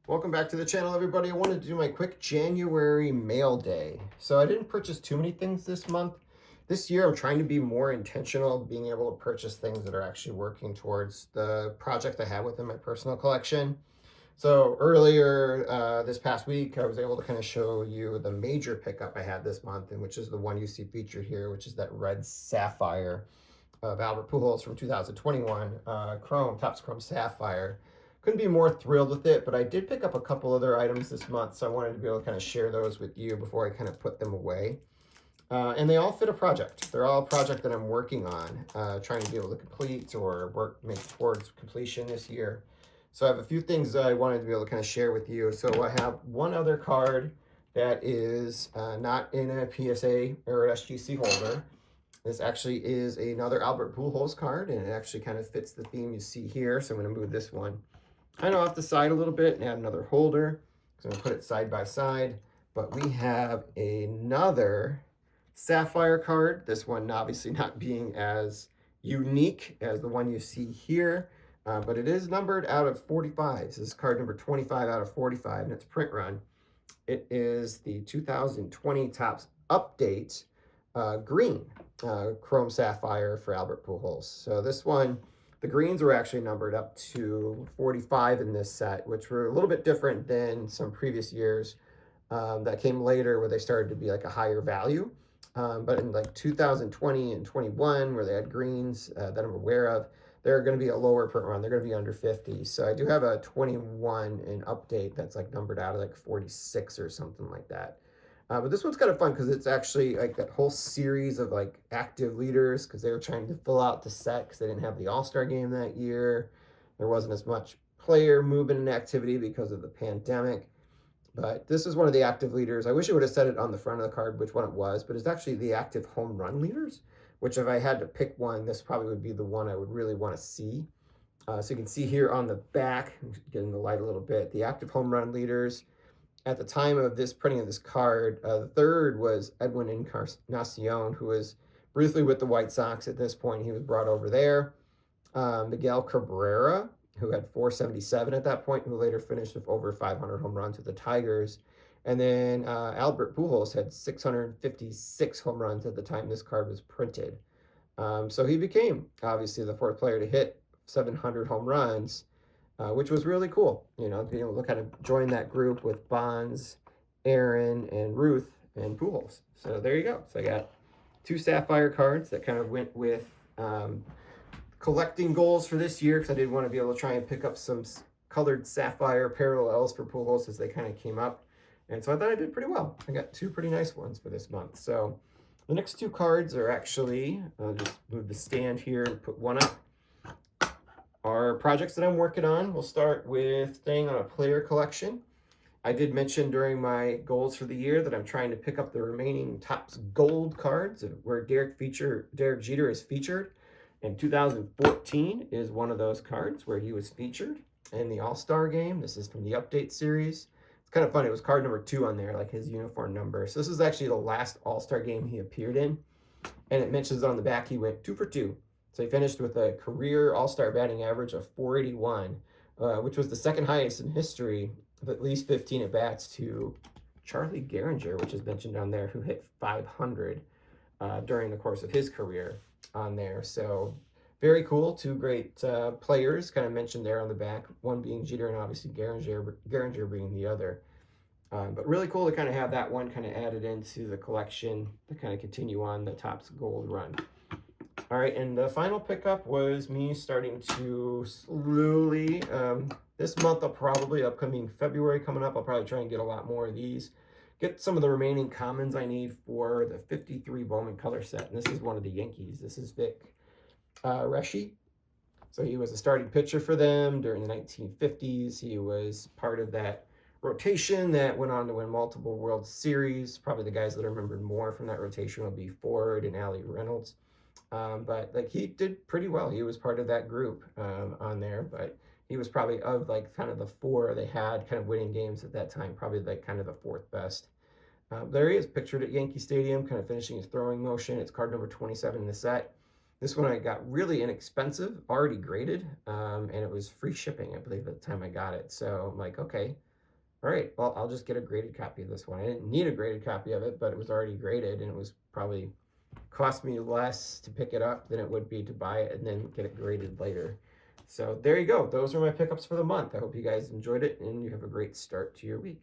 Welcome back to the channel, everybody. I wanted to do my quick January mail day. So I didn't purchase too many things this month. This year, I'm trying to be more intentional, being able to purchase things that are actually working towards the project I have within my personal collection. So earlier this past week, I was able to kind of show you the major pickup I had this month, and which is the one you see featured here, which is that red sapphire of Albert Pujols from 2021, Topps Chrome Sapphire. Couldn't be more thrilled with it, but I did pick up a couple other items this month, so I wanted to be able to kind of share those with you before I kind of put them away. And they all fit a project. They're all a project that I'm working on, trying to be able to complete or make towards completion this year. So I have a few things I wanted to be able to kind of share with you. So I have one other card that is not in a PSA or SGC holder. This actually is another Albert Pujols card, and it actually kind of fits the theme you see here. So I'm going to move this one kind of off the side a little bit and add another holder. So I'm going to put it side by side. But we have another sapphire card. This one obviously not being as unique as the one you see here, but it is numbered out of 45. This is card number 25 out of 45, and it's print run. It is the 2020 Topps Update green Chrome Sapphire for Albert Pujols. So this one, the greens were actually numbered up to 45 in this set, which were a little bit different than some previous years that came later where they started to be like a higher value. But in like 2020 and 21, where they had greens that I'm aware of, they're going to be a lower print run. They're going to be under 50. So I do have a 21 in update that's like numbered out of like 46 or something like that. But this one's kind of fun because it's actually like that whole series of like active leaders, because they were trying to fill out the set because they didn't have the All-Star game that year. There wasn't as much player movement and activity because of the pandemic. But this is one of the active leaders. I wish it would have said it on the front of the card which one it was, but it's actually the active home run leaders, which if I had to pick one, this probably would be the one I would really want to see. So you can see here on the back, I'm getting the light a little bit, the active home run leaders. At the time of this printing of this card, the third was Edwin Encarnacion, who was briefly with the White Sox at this point. He was brought over there. Miguel Cabrera, who had 477 at that point, who later finished with over 500 home runs with the Tigers. And then Albert Pujols had 656 home runs at the time this card was printed. So he became, obviously, the fourth player to hit 700 home runs, which was really cool. You know, being able to kind of join that group with Bonds, Aaron, and Ruth, and Pujols. So there you go. So I got two Sapphire cards that kind of went with collecting goals for this year, because I did want to be able to try and pick up some colored Sapphire parallels for Pujols as they kind of came up. And so I thought I did pretty well. I got two pretty nice ones for this month. So the next two cards are actually, I'll just move the stand here and put one up, are projects that I'm working on. We'll start with staying on a player collection. I did mention during my goals for the year that I'm trying to pick up the remaining Topps Gold cards where Derek Jeter is featured. And 2014 is one of those cards where he was featured in the All-Star game. This is from the Update series. It's kind of funny. It was card number 2 on there, like his uniform number. So this is actually the last All-Star game he appeared in. And it mentions on the back he went 2 for 2. So he finished with a career All-Star batting average of 481, which was the second highest in history of at least 15 at-bats to Charlie Gehringer, which is mentioned on there, who hit 500 during the course of his career on there. So very cool. Two great players kind of mentioned there on the back, one being Jeter and obviously Gehringer being the other. But really cool to kind of have that one kind of added into the collection to kind of continue on the Topps Gold run. All right, and the final pickup was me starting to slowly, this month I'll probably, upcoming February coming up, I'll probably try and get a lot more of these. Get some of the remaining commons I need for the 53 Bowman color set. And this is one of the Yankees. This is Vic Reshi. So he was a starting pitcher for them during the 1950s. He was part of that rotation that went on to win multiple World Series. Probably the guys that are remembered more from that rotation will be Ford and Allie Reynolds. But like he did pretty well. He was part of that group on there, but he was probably of like kind of the 4 they had kind of winning games at that time, probably like kind of the 4th best. There he is, pictured at Yankee Stadium, kind of finishing his throwing motion. It's card number 27 in the set. This one I got really inexpensive, already graded, and it was free shipping, I believe, at the time I got it. So I'm like, okay, All right, well, I'll just get a graded copy of this one. I didn't need a graded copy of it, but it was already graded, and it was probably cost me less to pick it up than it would be to buy it and then get it graded later. So there you go. Those are my pickups for the month. I hope you guys enjoyed it and you have a great start to your week.